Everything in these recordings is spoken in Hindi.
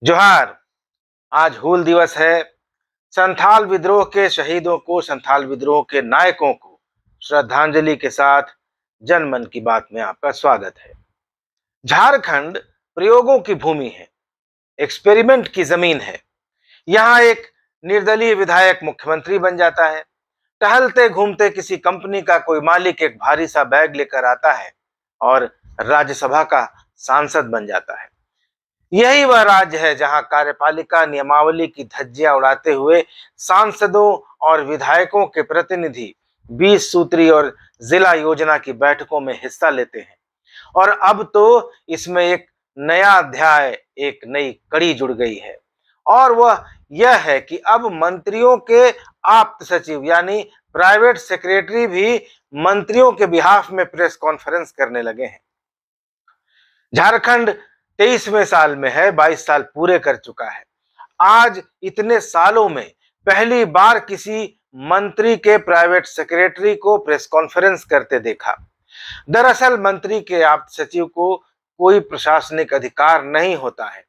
जोहार। आज हूल दिवस है। संथाल विद्रोह के शहीदों को, संथाल विद्रोह के नायकों को श्रद्धांजलि के साथ जनमन की बात में आपका स्वागत है। झारखंड प्रयोगों की भूमि है, एक्सपेरिमेंट की जमीन है। यहाँ एक निर्दलीय विधायक मुख्यमंत्री बन जाता है। टहलते घूमते किसी कंपनी का कोई मालिक एक भारी सा बैग लेकर आता है और राज्यसभा का सांसद बन जाता है। यही वह राज्य है जहां कार्यपालिका नियमावली की धज्जियां उड़ाते हुए सांसदों और विधायकों के प्रतिनिधि 20 सूत्री और जिला योजना की बैठकों में हिस्सा लेते हैं। और अब तो इसमें एक नया अध्याय, एक नई कड़ी जुड़ गई है, और वह यह है कि अब मंत्रियों के आप्त सचिव यानी प्राइवेट सेक्रेटरी भी मंत्रियों के बिहाफ में प्रेस कॉन्फ्रेंस करने लगे हैं। झारखंड 23वें साल में है, 22 साल पूरे कर चुका है। आज इतने सालों में पहली बार किसी मंत्री के प्राइवेट सेक्रेटरी को प्रेस कॉन्फ्रेंस करते देखा। दरअसल मंत्री के आप्त सचिव को कोई प्रशासनिक अधिकार नहीं होता है,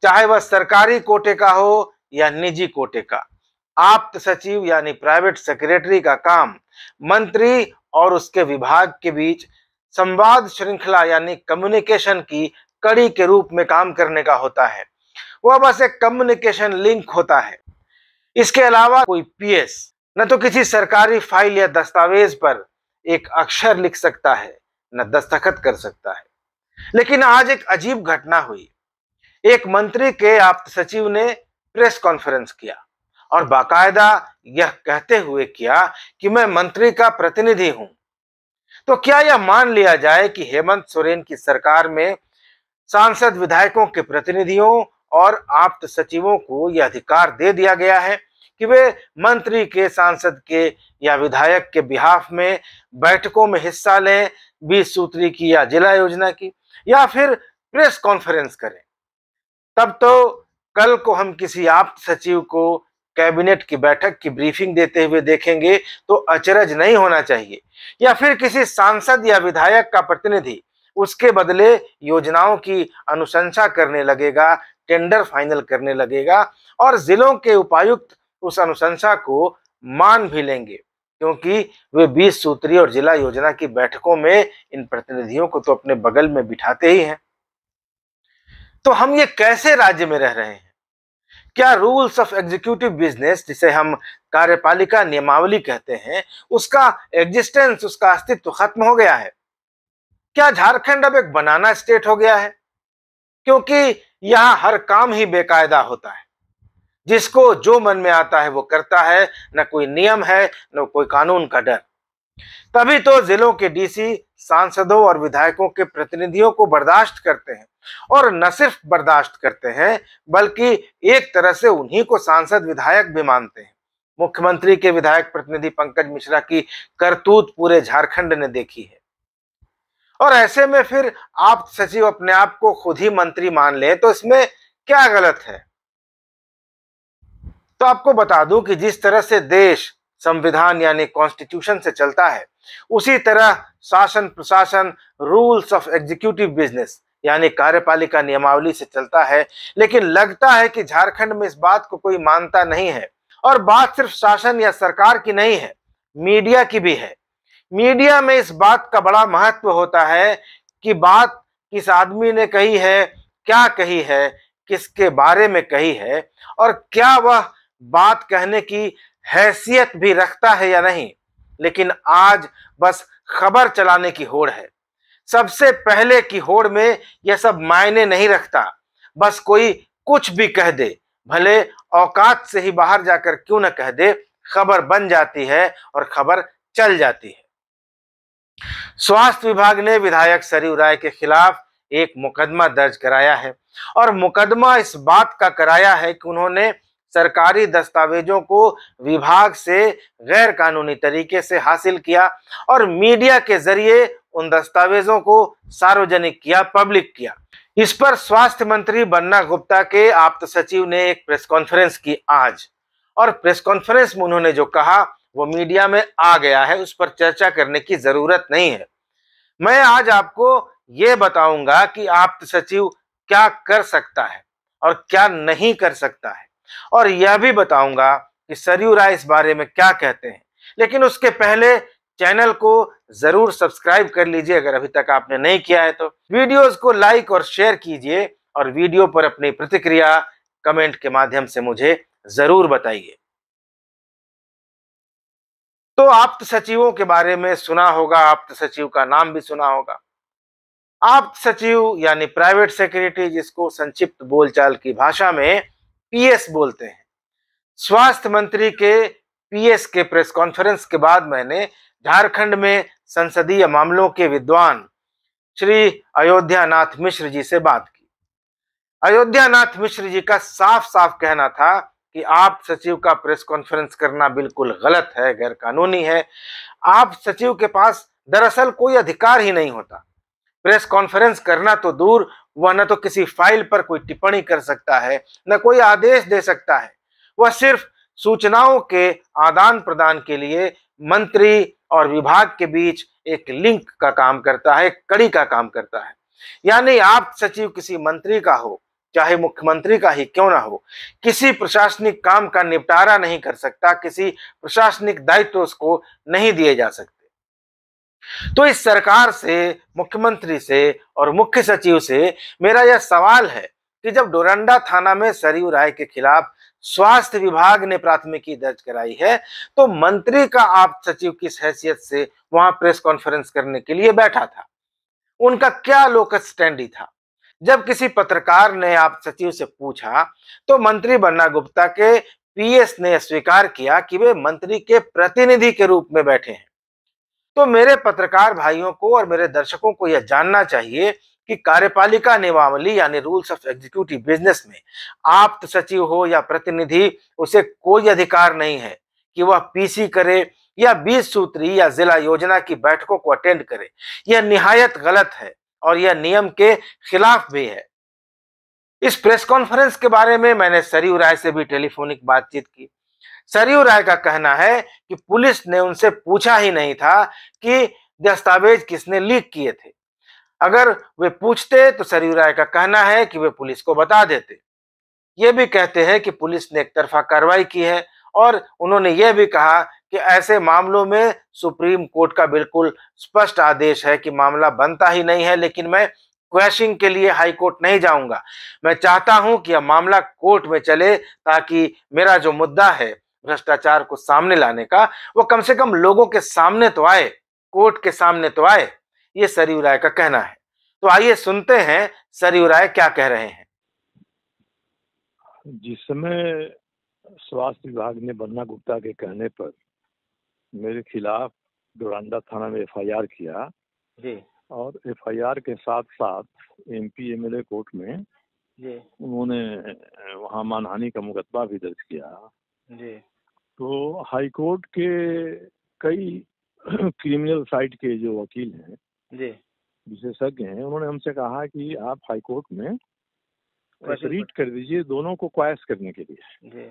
चाहे वह सरकारी कोटे का हो या निजी कोटे का। आप्त सचिव यानी प्राइवेट सेक्रेटरी का काम मंत्री और उसके विभाग के बीच संवाद श्रृंखला यानी कम्युनिकेशन की कड़ी के रूप में काम करने का होता है। वह बस एक कम्युनिकेशन लिंक होता है। इसके अलावा कोई पीएस न तो किसी सरकारी फाइल या दस्तावेज पर एक अक्षर लिख सकता है, न दस्तखत कर सकता है। लेकिन आज एक अजीब घटना हुई। एक मंत्री के आप्त सचिव ने प्रेस कॉन्फ्रेंस किया और बाकायदा यह कहते हुए किया कि मैं मंत्री का प्रतिनिधि हूं। तो क्या यह मान लिया जाए कि हेमंत सोरेन की सरकार में सांसद विधायकों के प्रतिनिधियों और आप्त सचिवों को यह अधिकार दे दिया गया है कि वे मंत्री के, सांसद के या विधायक के बिहाफ में बैठकों में हिस्सा लें, 20 सूत्री की या जिला योजना की, या फिर प्रेस कॉन्फ्रेंस करें। तब तो कल को हम किसी आप्त सचिव को कैबिनेट की बैठक की ब्रीफिंग देते हुए देखेंगे तो अचरज नहीं होना चाहिए। या फिर किसी सांसद या विधायक का प्रतिनिधि उसके बदले योजनाओं की अनुशंसा करने लगेगा, टेंडर फाइनल करने लगेगा, और जिलों के उपायुक्त उस अनुशंसा को मान भी लेंगे, क्योंकि वे 20 सूत्री और जिला योजना की बैठकों में इन प्रतिनिधियों को तो अपने बगल में बिठाते ही हैं। तो हम ये कैसे राज्य में रह रहे हैं? क्या रूल्स ऑफ एग्जीक्यूटिव बिजनेस, जिसे हम कार्यपालिका नियमावली कहते हैं, उसका एग्जिस्टेंस, उसका अस्तित्व खत्म हो गया है? क्या झारखंड अब एक बनाना स्टेट हो गया है? क्योंकि यहां हर काम ही बेकायदा होता है, जिसको जो मन में आता है वो करता है, न कोई नियम है न कोई कानून का डर। तभी तो जिलों के डीसी सांसदों और विधायकों के प्रतिनिधियों को बर्दाश्त करते हैं, और न सिर्फ बर्दाश्त करते हैं बल्कि एक तरह से उन्हीं को सांसद विधायक भी मानते हैं। मुख्यमंत्री के विधायक प्रतिनिधि पंकज मिश्रा की करतूत पूरे झारखंड ने देखी है। और ऐसे में फिर आप सचिव अपने आप को खुद ही मंत्री मान ले तो इसमें क्या गलत है? तो आपको बता दूं कि जिस तरह से देश संविधान यानी कॉन्स्टिट्यूशन से चलता है, उसी तरह शासन प्रशासन रूल्स ऑफ एग्जीक्यूटिव बिजनेस यानी कार्यपालिका नियमावली से चलता है। लेकिन लगता है कि झारखंड में इस बात को कोई मानता नहीं है। और बात सिर्फ शासन या सरकार की नहीं है, मीडिया की भी है। मीडिया में इस बात का बड़ा महत्व होता है कि बात किस आदमी ने कही है, क्या कही है, किसके बारे में कही है, और क्या वह बात कहने की हैसियत भी रखता है या नहीं। लेकिन आज बस खबर चलाने की होड़ है। सबसे पहले की होड़ में यह सब मायने नहीं रखता। बस कोई कुछ भी कह दे, भले औकात से ही बाहर जाकर क्यों न कह दे, खबर बन जाती है और खबर चल जाती है। स्वास्थ्य विभाग ने विधायक सरयू राय के खिलाफ एक मुकदमा दर्ज कराया है, और मुकदमा इस बात का कराया है कि उन्होंने सरकारी दस्तावेजों को विभाग से गैर कानूनी तरीके से हासिल किया और मीडिया के जरिए उन दस्तावेजों को सार्वजनिक किया, पब्लिक किया। इस पर स्वास्थ्य मंत्री बन्ना गुप्ता के आप्त सचिव ने एक प्रेस कॉन्फ्रेंस की आज, और प्रेस कॉन्फ्रेंस में उन्होंने जो कहा वो मीडिया में आ गया है, उस पर चर्चा करने की जरूरत नहीं है। मैं आज आपको ये बताऊंगा कि आप्त सचिव क्या कर सकता है, और क्या नहीं कर सकता है, और यह भी बताऊंगा कि सरयू राय इस बारे में क्या कहते हैं। लेकिन उसके पहले चैनल को जरूर सब्सक्राइब कर लीजिए अगर अभी तक आपने नहीं किया है तो। वीडियोस को लाइक और शेयर कीजिए और वीडियो पर अपनी प्रतिक्रिया कमेंट के माध्यम से मुझे जरूर बताइए। तो आप्त सचिवों के बारे में सुना होगा, आप्त सचिव का नाम भी सुना होगा। आप्त सचिव यानी प्राइवेट सेक्रेटरी, जिसको संक्षिप्त बोलचाल की भाषा में पीएस बोलते हैं। स्वास्थ्य मंत्री के पीएस के प्रेस कॉन्फ्रेंस के बाद मैंने झारखंड में संसदीय मामलों के विद्वान श्री अयोध्या नाथ मिश्र जी से बात की। अयोध्या नाथ मिश्र जी का साफ साफ कहना था कि आप सचिव का प्रेस कॉन्फ्रेंस करना बिल्कुल गलत है, गैर कानूनी है। आप सचिव के पास दरअसल कोई अधिकार ही नहीं होता। प्रेस कॉन्फ्रेंस करना तो दूर, वह न तो किसी फाइल पर कोई टिप्पणी कर सकता है, न कोई आदेश दे सकता है। वह सिर्फ सूचनाओं के आदान प्रदान के लिए मंत्री और विभाग के बीच एक लिंक का काम करता है, एक कड़ी का काम करता है। यानी आप सचिव किसी मंत्री का हो, चाहे मुख्यमंत्री का ही क्यों ना हो, किसी प्रशासनिक काम का निपटारा नहीं कर सकता, किसी प्रशासनिक दायित्व उसको नहीं दिए जा सकते। तो इस सरकार से, मुख्यमंत्री से और मुख्य सचिव से मेरा यह सवाल है कि जब डोरंडा थाना में सरयू राय के खिलाफ स्वास्थ्य विभाग ने प्राथमिकी दर्ज कराई है, तो मंत्री का आप सचिव किस हैसियत से वहां प्रेस कॉन्फ्रेंस करने के लिए बैठा था? उनका क्या लोकस स्टैंड था? जब किसी पत्रकार ने आप सचिव से पूछा तो मंत्री बन्ना गुप्ता के पीएस ने स्वीकार किया कि वे मंत्री के प्रतिनिधि के रूप में बैठे हैं। तो मेरे पत्रकार भाइयों को और मेरे दर्शकों को यह जानना चाहिए कि कार्यपालिका नियमावली यानी रूल्स ऑफ एग्जीक्यूटिव बिजनेस में आप्त सचिव हो या प्रतिनिधि, उसे कोई अधिकार नहीं है कि वह पीसी करे या 20 सूत्री या जिला योजना की बैठकों को अटेंड करे। यह निहायत गलत है और यह नियम के खिलाफ भी है। इस प्रेस कॉन्फ्रेंस के बारे में मैंने सरयू राय से भी टेलीफोनिक बातचीत की। सरयू राय का कहना है कि पुलिस ने उनसे पूछा ही नहीं था कि दस्तावेज किसने लीक किए थे। अगर वे पूछते तो सरयू राय का कहना है कि वे पुलिस को बता देते। ये भी कहते हैं कि पुलिस ने एक तरफा कार्रवाई की है और उन्होंने यह भी कहा कि ऐसे मामलों में सुप्रीम कोर्ट का बिल्कुल स्पष्ट आदेश है कि मामला बनता ही नहीं है, लेकिन मैं क्वैशिंग के लिए हाई कोर्ट नहीं जाऊंगा। मैं चाहता हूं कि यह मामला कोर्ट में चले ताकि मेरा जो मुद्दा है भ्रष्टाचार को सामने लाने का, वो कम से कम लोगों के सामने तो आए, कोर्ट के सामने तो आए। ये सरयू राय का कहना है। तो आइए सुनते हैं सरयू राय क्या कह रहे हैं। जिस समय स्वास्थ्य विभाग ने बन्ना गुप्ता के कहने पर मेरे खिलाफ डोरंडा थाना में एफआईआर किया जी, और एफआईआर के साथ साथ एमपी एमएलए कोर्ट में जी, उन्होंने वहां मानहानि का मुकदमा भी दर्ज किया। जी, तो हाई कोर्ट के कई क्रिमिनल साइड के जो वकील हैं, जी, विशेषज्ञ हैं, उन्होंने हमसे कहा कि आप हाई कोर्ट में एक क्वैश रीट कर दीजिए दोनों को क्वैश करने के लिए। जी,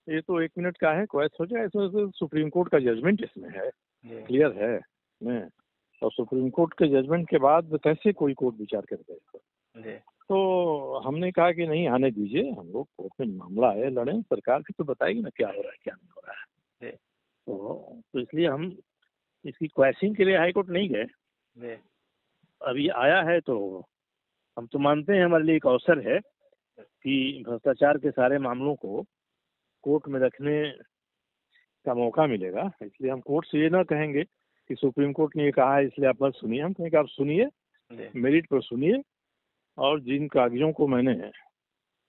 ये तो 1 मिनट का है, क्वैश हो जाए। इसमें तो सुप्रीम कोर्ट का जजमेंट इसमें है, जी, क्लियर है मैं। और सुप्रीम कोर्ट के जजमेंट के बाद कैसे कोई कोर्ट विचार करता है इसको? जी, तो हमने कहा कि नहीं, आने दीजिए, हम लोग कोर्ट में मामला है, लड़ें, सरकार भी तो बताएगी ना क्या हो रहा है क्या नहीं हो रहा है। जी, तो इसलिए हम इसकी क्वैशिंग के लिए हाई कोर्ट नहीं गए। जी, अभी आया है तो हम तो मानते हैं हमारे लिए एक अवसर है कि भ्रष्टाचार के सारे मामलों को कोर्ट में रखने का मौका मिलेगा। इसलिए हम कोर्ट से ये ना कहेंगे कि सुप्रीम कोर्ट ने ये कहा है इसलिए आप मत सुनिए। हम कहेंगे आप सुनिए, जी, मेरिट पर सुनिए, और जिन कागजों को मैंने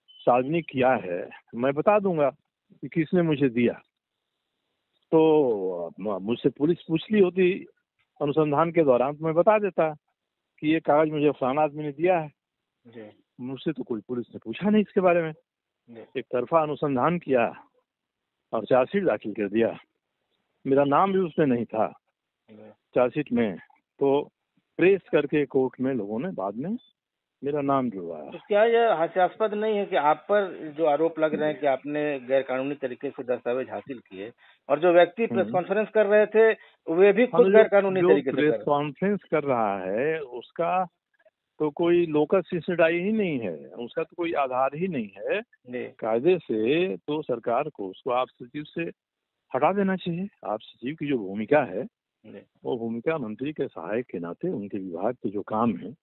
सार्वजनिक किया है मैं बता दूंगा कि किसने मुझे दिया। तो मुझसे पुलिस पूछ ली होती अनुसंधान के दौरान तो मैं बता देता कि ये कागज मुझे फलाना आदमी ने दिया है। जी, मुझसे तो कोई पुलिस ने पूछा नहीं इसके बारे में। जी, एक तरफा अनुसंधान किया और चार्जशीट दाखिल कर दिया। मेरा नाम भी उसमें नहीं था जी। चार्जशीट में। तो प्रेस करके कोर्ट में लोगों ने बाद में मेरा नाम जुड़वाया। तो क्या यह हास्यास्पद नहीं है कि आप पर जो आरोप लग रहे हैं कि आपने गैर कानूनी तरीके से दस्तावेज हासिल किए और जो व्यक्ति प्रेस कॉन्फ्रेंस कर रहे थे वे भी खुद जो गैर कानूनी जो तरीके से प्रेस कर रहे कॉन्फ्रेंस कर रहा है उसका तो कोई लोकस सिसडाई ही नहीं है, उसका तो कोई आधार ही नहीं है। कायदे से तो सरकार को उसको आप सचिव से हटा देना चाहिए। आप सचिव की जो भूमिका है वो भूमिका मंत्री के सहायक के नाते उनके विभाग के जो काम है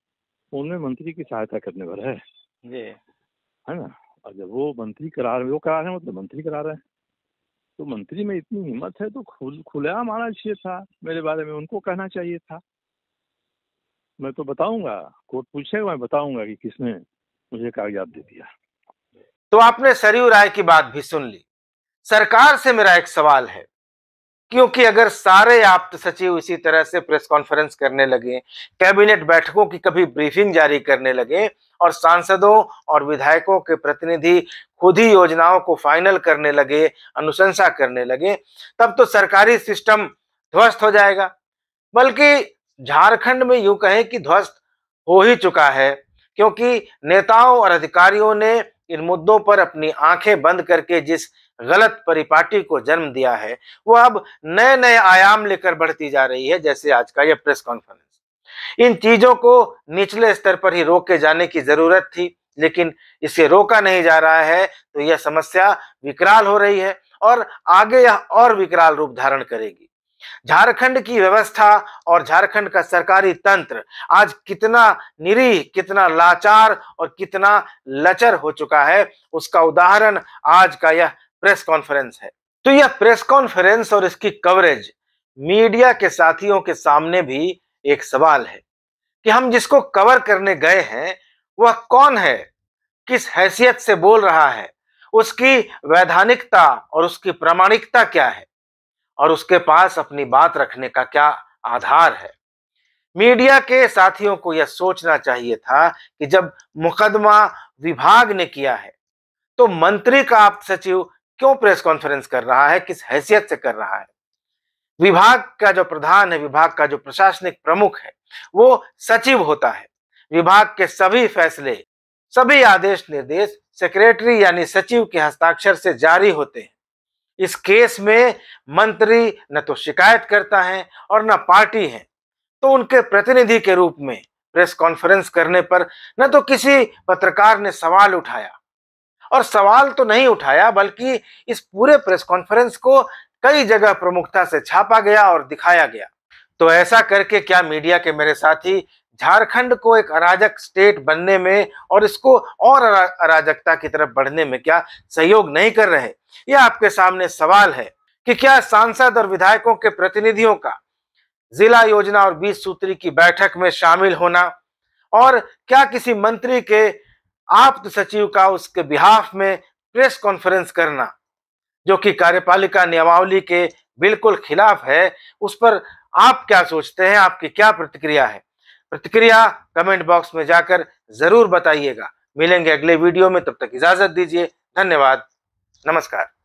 उनमें मंत्री की सहायता करने पर है ना। और जब वो मंत्री करा रहे, वो करा रहे हैं मतलब मंत्री करा रहे हैं, तो मंत्री में इतनी हिम्मत है तो खुलेआम आना चाहिए था, मेरे बारे में उनको कहना चाहिए था। मैं तो बताऊंगा, कोर्ट पूछेगा, मैं बताऊंगा कि किसने मुझे कागजात दे दिया। तो आपने सरयू राय की बात भी सुन ली। सरकार से मेरा एक सवाल है, क्योंकि अगर सारे आप्त सचिव इसी तरह से प्रेस कॉन्फ्रेंस करने लगे, कैबिनेट बैठकों की कभी ब्रीफिंग जारी करने लगे और सांसदों और विधायकों के प्रतिनिधि खुद ही योजनाओं को फाइनल करने लगे, अनुशंसा करने लगे, तब तो सरकारी सिस्टम ध्वस्त हो जाएगा। बल्कि झारखंड में यूं कहें कि ध्वस्त हो ही चुका है, क्योंकि नेताओं और अधिकारियों ने इन मुद्दों पर अपनी आंखें बंद करके जिस गलत परिपाटी को जन्म दिया है वो अब नए नए आयाम लेकर बढ़ती जा रही है, जैसे आज का यह प्रेस कॉन्फ्रेंस। इन चीजों को निचले स्तर पर ही रोके जाने की जरूरत थी, लेकिन इसे रोका नहीं जा रहा है, तो यह समस्या विकराल हो रही है और आगे यह और विकराल रूप धारण करेगी। झारखंड की व्यवस्था और झारखंड का सरकारी तंत्र आज कितना निरीह, कितना लाचार और कितना लचर हो चुका है, उसका उदाहरण आज का यह प्रेस कॉन्फ्रेंस है। तो यह प्रेस कॉन्फ्रेंस और इसकी कवरेज मीडिया के साथियों के सामने भी एक सवाल है कि हम जिसको कवर करने गए हैं वह कौन है, किस हैसियत से बोल रहा है, उसकी वैधानिकता और उसकी प्रामाणिकता क्या है और उसके पास अपनी बात रखने का क्या आधार है। मीडिया के साथियों को यह सोचना चाहिए था कि जब मुकदमा विभाग ने किया है तो मंत्री का आप्त सचिव क्यों प्रेस कॉन्फ्रेंस कर रहा है, किस हैसियत से कर रहा है। विभाग का जो प्रधान है, विभाग का जो प्रशासनिक प्रमुख है, वो सचिव होता है। विभाग के सभी फैसले, सभी आदेश निर्देश सेक्रेटरी यानी सचिव के हस्ताक्षर से जारी होते हैं। इस केस में मंत्री न तो शिकायत करता है और न पार्टी है, तो उनके प्रतिनिधि के रूप में प्रेस कॉन्फ्रेंस करने पर न तो किसी पत्रकार ने सवाल उठाया, और सवाल तो नहीं उठाया बल्कि इस पूरे प्रेस कॉन्फ्रेंस को कई जगह प्रमुखता से छापा गया और दिखाया गया। तो ऐसा करके क्या मीडिया के मेरे साथी झारखंड को एक अराजक स्टेट बनने में और इसको और अराजकता की तरफ बढ़ने में क्या सहयोग नहीं कर रहे? यह आपके सामने सवाल है कि क्या सांसद और विधायकों के प्रतिनिधियों का जिला योजना और 20 सूत्री की बैठक में शामिल होना और क्या किसी मंत्री के आप्त सचिव का उसके बिहाफ में प्रेस कॉन्फ्रेंस करना, जो कि कार्यपालिका नियमावली के बिल्कुल खिलाफ है, उस पर आप क्या सोचते हैं? आपकी क्या प्रतिक्रिया है? प्रतिक्रिया कमेंट बॉक्स में जाकर जरूर बताइएगा। मिलेंगे अगले वीडियो में, तब तक इजाजत दीजिए। धन्यवाद, नमस्कार।